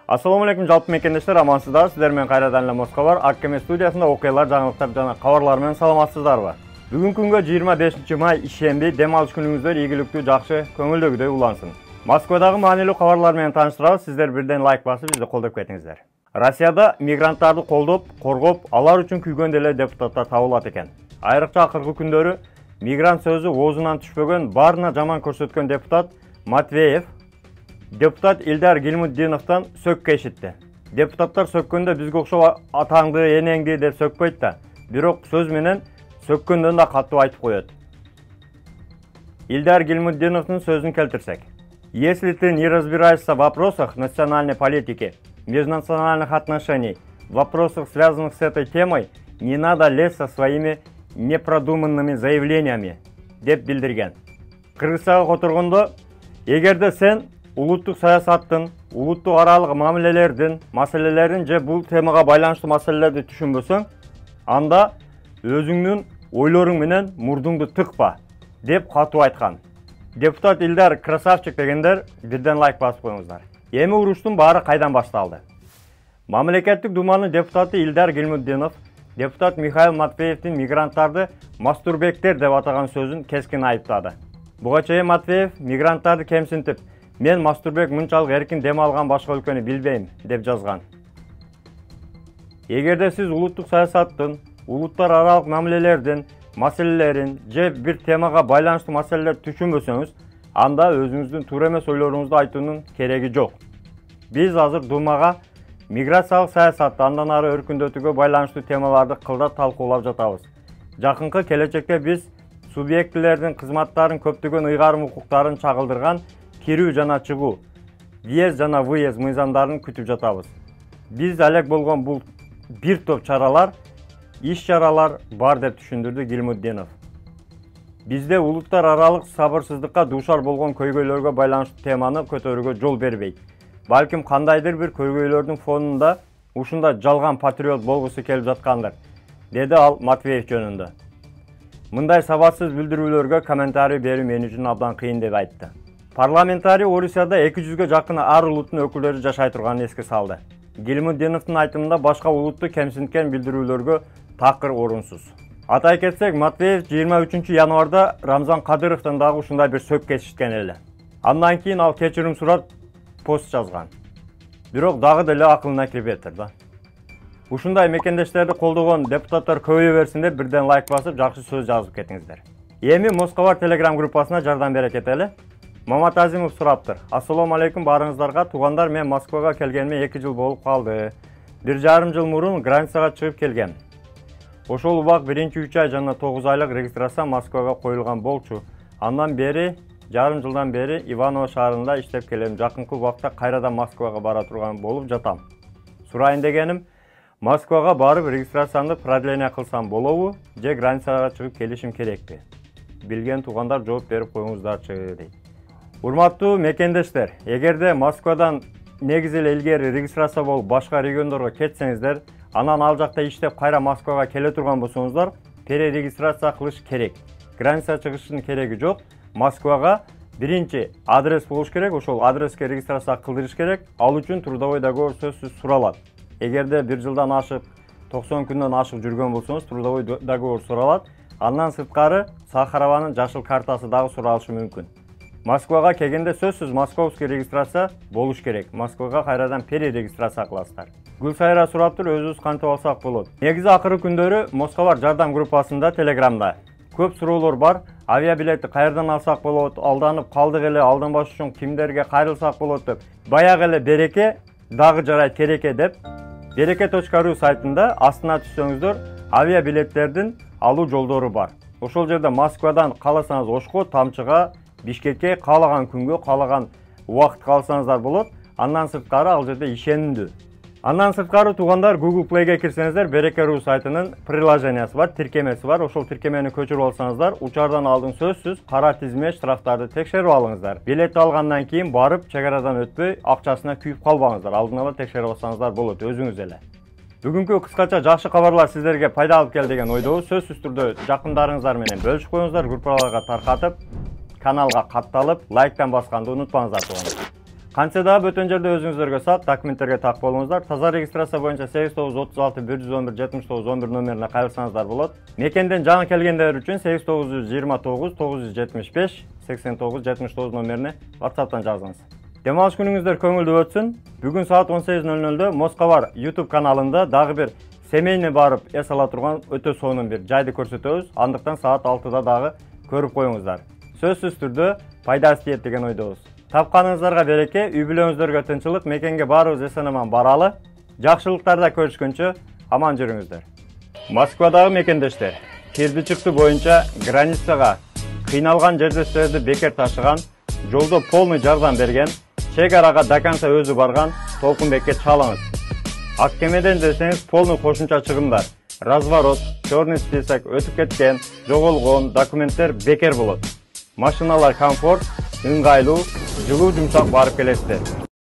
Assalamu alaikum жалпы мекендештер, амансыздар. Сіздермен кайрадан эле Москва бар. Аккеме студиясында окуялар, жаңылыктар жана кабарлар менен саламатсыздарбы? Бүгүнкү күнгө 25 май ишемби, дем алыш күнүңүздөр ийгиликтүү, жакшы, көңүлдөгүдөй улансын. Москвадагы маанилүү кабарлар менен тааныштырабыз. Сиздер бирден лайк басып, бизди колдоп кетиңиздер. Россияда мигранттарды колдоп, коргоп, алар үчүн күйгөн деле депутаттар табылат экен. Айрыкча акыркы күндөрү мигрант сөзү оозунан түшпөгөн, баарына жаман көрсөткөн депутат Матвеев депутат Илдар Гилмутдиновдон сөккө ишитти. Депутаттар сөккөндө бизге окшоп атаңды, энеңди деп сөкпөйт да, бирок сөз менен сөккөндөн да катуу айтып коет. Илдар Гилмутдиновдун сөзүн келтирсек: Если ты не разбираешься в вопросах национальной политики, межнациональных отношений, в вопросах, связанных с этой темой, не надо лезть со своими непродуманными заявлениями, деп билдирген. Кыргызстага которгондо, эгерде сен улуттук саясаттын, улуттук аралык мамилелердин, маселелерин же бул темага байланыштуу маселелерди түшүнбөсөң, анда өзүңдүн ойлоруң менен мурдуңду тыкпа, деп катуу айткан. Депутат Илдар красавчик дегендер бирден лайк басып коюңуздар. Эми уруштун баары кайдан башталды? Мамлекеттик думанын депутаты Илдар Гилмутдинов депутат Михаил Матвеевдин мигранттарды мастурбектер деп атаган сөзүн кескин айыптады. Буга чейин Матвеев мигранттарды кемсинтип, мен мастурбек мынчалык эркин дем алган башка өлкөнү билбейм деп жазган. Эгерде сиз улуттук саясаттын, улуттар аралык мамилелердин, маселелерин же бир темага байланыштуу маселелер түшүнбөсөңүз, анда өзүңүздүн туура эмес ойлоруңузду айтуунун кереги жок. Биз азыр Думага миграциялык саясатты андан ары өркүндөтүүгө байланыштуу темаларды кылдат талкуулап жатабыз. Жакынкы келечекте биз субъектилердин кызматтарын көптөгөн ыйгарым укуктарын чагылдырган кирүү жана чыгуу, въезд жана выезд мыйзамдарын күтүп жатабыз. Биз алек болгон бул бир топ чаралар, иш-чаралар бар деп түшүндүрдү Гилмутдинов. Бизде улуттар аралык сабырсыздыкка дуушар болгон көйгөйлөргө байланыштуу теманы көтөрүүгө жол бербейт. Балким кандайдыр бир көйгөйлөрдүн фонунда ушундай жалган патриот болгусу келип жаткандыр, деди ал Матвеев жөнүндө. Мындай сабатсыз билдирүүлөргө комментарий берүү мен үчүн абдан кыйын деп айтты. Парламентарий Орусияда 200-гө жакын ар улуттун өкүлдөрү жашай турганын эске салды. Гилмутдиновдун айтымында башка улутту кемсинткен билдирүүлөргө такыр орунсуз. Атай кетсек, Матвеев 23 январда Рамзан Кадыровдон дагы ушундай бир сөккө ишиткен эле. Андан кийин ал кечирим сурап пост жазган. Бирок дагы деле акылына кирбептир да. Ушундай мекендештерди колдогон депутаттар көбөйө берсин деп бирден лайк басып, жакшы сөз жазып кетиңиздер. Эми Москва Telegram группасына жардам бере кетели. Мамат Азимов сураптыр. Ассаламу алейкум барыңыздарга. Туугандар, мен Москвага келгениме 2 жыл болуп калды. 1,5 жыл мурун границага чыгып келгем. Ошол убак 1-3 ай жана 9 айлык регистрация Москвага коюлган болчу. Андан бери, жарым жылдан бери Иваново шаарында иштеп келем. Жакынкы убакта кайрадан Москвага бара турган болуп жатам. Сурайын дегеним, Москвага барып регистрациямды продление кылсам болобу, же границага чыгып келишим керекпи? Билген туугандар жооп берип коюңуздарчы дейт. Урматтуу мекендештер, эгерде Москвадан негизи эле илгери регистрация болуп башка региондорго кетсеңиздер, анан ал жакта иштеп кайра Москвага келе турган болсоңуздар, перерегистрация кылыш керек. Граница чыгыштын кереги жок. Москвага биринчи адрес болуш керек, ошол адреске регистрация кылдырыш керек. Ал үчүн трудовой договор сөзсүз суралат. Эгерде 1 жылдан ашык, 90 күндөн ашык жүргөн болсоңуз, трудовой договор суралат. Андан сырткары Сахарованын жашыл картасы дагы суралышы мүмкүн. Москвага келгенде сөзсүз московский регистрация болуш керек. Москвага кайрадан перерегистрация кыласыздар. Гүлсайра сураптыр, өзүбүз кантип алсак болот. Негизи акыркы күндөрү Москва жардам группасында Телеграмда көп суроолор бар. Авиабилетти кайерден алсак болот, алданып калдык эле, алданбаш үчүн кимдерге кайрылсак болот деп. Баягы эле Береке дагы жарайт кереке деп bereke.ru сайтында астына түшсөңүздөр авиабилеттердин алуу жолдору бар. Ошол жерде Москвадан кааласаңыз Ошко, Тамчыга, Бишкекке каалаган күнгө, каалаган убакытка алсаңыздар болот. Андан сырткары ал жерде ишенимдүү. Андан сырткары туугандар, Google Play'ге кирсеңиздер, bereke.ru сайтынын приложениясы бар, тиркемеси бар. Ошол тиркемени көчүрүп алсаңыздар, учардан алдын сөзсүз кара тизме штрафтарды текшерип алыңыздар. Билет алгандан кийин барып чек арадан өтпөй, акчасына күйүп калбаңыздар. Алдын ала текшерип алсаңыздар болот өзүңүз эле. Бүгүнкү кыскача жакшы кабарлар сиздерге пайда алып келди деген ойдобуз. Сөзсүз түрдө жакындарыңыздар менен бөлүшүп коюңуздар, группаларга таркатып, каналга катталып, лайктан басканды унутпаңыздар туугандар. Kança daha bötön жерде өзүңүздөргө саат документтерге так болуңуздар. Таза регистрация боюнча 8936 111 79 11 номерине кайрылсаңыздар болот. Мекенден жаңы келгендер үчүн 8929 975 89 79 номерине WhatsApp'tan жазыңыз. Демалыш күнүңүздөр көңүлдүү өтсүн. Бүгүн саат 18:00 Москва YouTube каналында дагы бир семейне барып эс ала турган өтө сонун бир жайды көрсөтөбүз. Андыктан саат 6-да дагы көрүп коюңуздар. Сөзсүз түрдө пайдасы тиет деген ойдобуз. Тапканыңыздарга береке, үй бүлөңүздөргө тынчылык, мекенге барыбыз эсен-аман баралы. Жакшылыктарда көрүшкөнчө аман жүрүңүздөр. Москвадагы мекендештер, кирди чыкты боюнча границага кыйналган жерлештерди бекер ташыган, жолдо полный жардам берген, чек арага до конца өзү барган Толкунбекке чалыңыз. Аккемеден десеңиз полный кошумча чыгымдар, разворот, черный список, өтүп кеткен, жоголгон документтер бекер болот. Машиналар комфорт, ыңгайлуу, жылуу жумшак барып келесиздер.